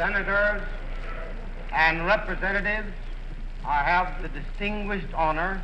senators, and representatives, I have the distinguished honor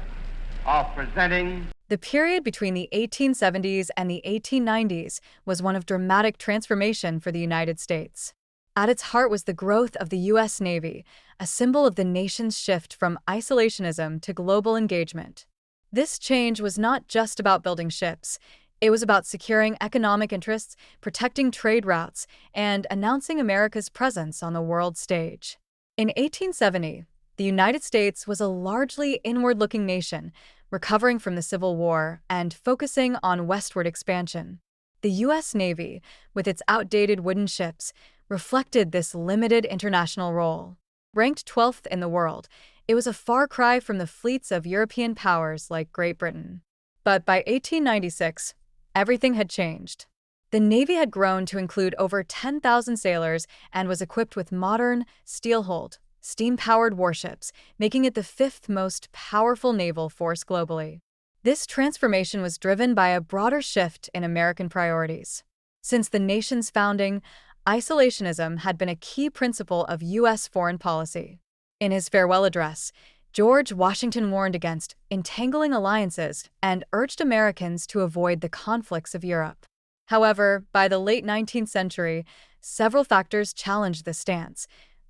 of presenting. The period between the 1870s and the 1890s was one of dramatic transformation for the United States. At its heart was the growth of the U.S. Navy, a symbol of the nation's shift from isolationism to global engagement. This change was not just about building ships. It was about securing economic interests, protecting trade routes, and announcing America's presence on the world stage. In 1870, the United States was a largely inward-looking nation, recovering from the Civil War and focusing on westward expansion. The U.S. Navy, with its outdated wooden ships, reflected this limited international role. Ranked 12th in the world, it was a far cry from the fleets of European powers like Great Britain. But by 1896, everything had changed. The Navy had grown to include over 10,000 sailors and was equipped with modern, steel-hulled, steam-powered warships, making it the fifth most powerful naval force globally. This transformation was driven by a broader shift in American priorities. Since the nation's founding, isolationism had been a key principle of U.S. foreign policy. In his farewell address, George Washington warned against entangling alliances and urged Americans to avoid the conflicts of Europe. However, by the late 19th century, several factors challenged this stance.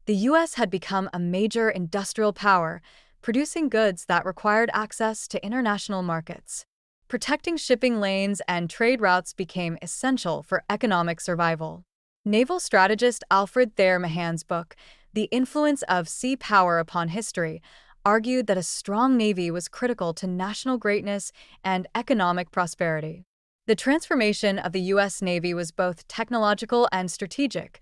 The U.S. had become a major industrial power, producing goods that required access to international markets. Protecting shipping lanes and trade routes became essential for economic survival. Naval strategist Alfred Thayer Mahan's book, The Influence of Sea Power Upon History, argued that a strong navy was critical to national greatness and economic prosperity. The transformation of the U.S. Navy was both technological and strategic.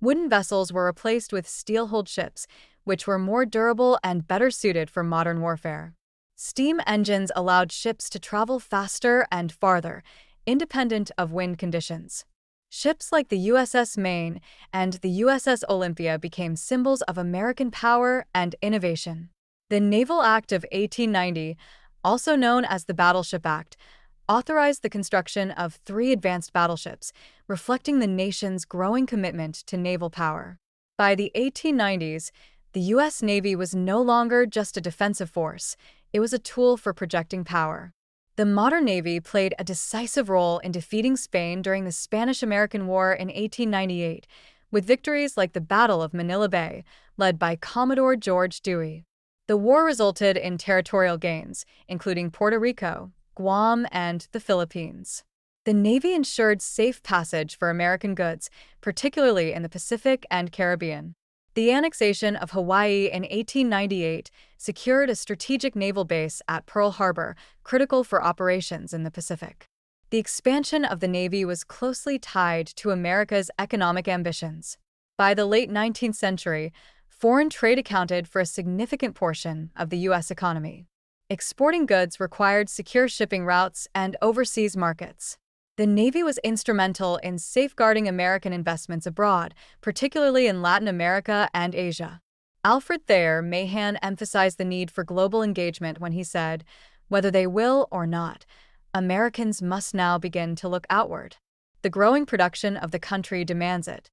Wooden vessels were replaced with steel-hulled ships, which were more durable and better suited for modern warfare. Steam engines allowed ships to travel faster and farther, independent of wind conditions. Ships like the USS Maine and the USS Olympia became symbols of American power and innovation. The Naval Act of 1890, also known as the Battleship Act, authorized the construction of 3 advanced battleships, reflecting the nation's growing commitment to naval power. By the 1890s, the U.S. Navy was no longer just a defensive force, it was a tool for projecting power. The modern Navy played a decisive role in defeating Spain during the Spanish-American War in 1898, with victories like the Battle of Manila Bay, led by Commodore George Dewey. The war resulted in territorial gains, including Puerto Rico, Guam, and the Philippines. The Navy ensured safe passage for American goods, particularly in the Pacific and Caribbean. The annexation of Hawaii in 1898 secured a strategic naval base at Pearl Harbor, critical for operations in the Pacific. The expansion of the Navy was closely tied to America's economic ambitions. By the late 19th century, foreign trade accounted for a significant portion of the U.S. economy. Exporting goods required secure shipping routes and overseas markets. The Navy was instrumental in safeguarding American investments abroad, particularly in Latin America and Asia. Alfred Thayer Mahan emphasized the need for global engagement when he said, "Whether they will or not, Americans must now begin to look outward. The growing production of the country demands it."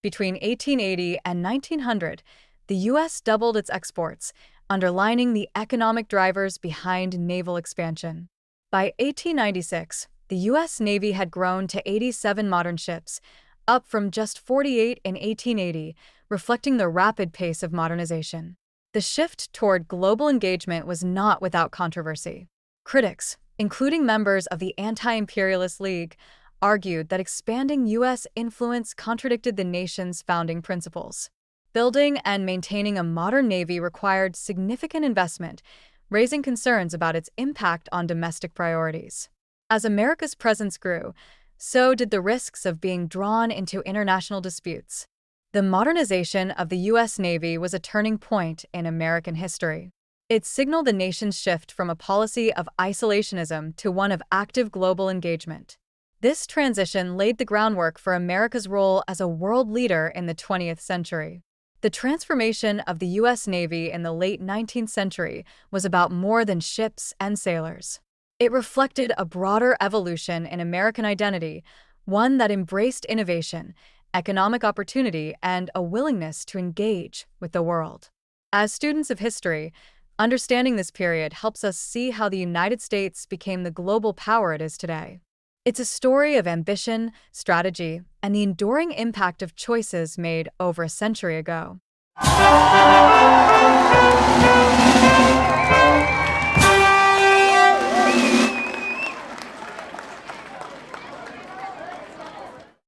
Between 1880 and 1900, the U.S. doubled its exports, underlining the economic drivers behind naval expansion. By 1896, the U.S. Navy had grown to 87 modern ships, up from just 48 in 1880, reflecting the rapid pace of modernization. The shift toward global engagement was not without controversy. Critics, including members of the Anti-Imperialist League, argued that expanding U.S. influence contradicted the nation's founding principles. Building and maintaining a modern navy required significant investment, raising concerns about its impact on domestic priorities. As America's presence grew, so did the risks of being drawn into international disputes. The modernization of the U.S. Navy was a turning point in American history. It signaled the nation's shift from a policy of isolationism to one of active global engagement. This transition laid the groundwork for America's role as a world leader in the 20th century. The transformation of the U.S. Navy in the late 19th century was about more than ships and sailors. It reflected a broader evolution in American identity, one that embraced innovation, economic opportunity, and a willingness to engage with the world. As students of history, understanding this period helps us see how the United States became the global power it is today. It's a story of ambition, strategy, and the enduring impact of choices made over a century ago.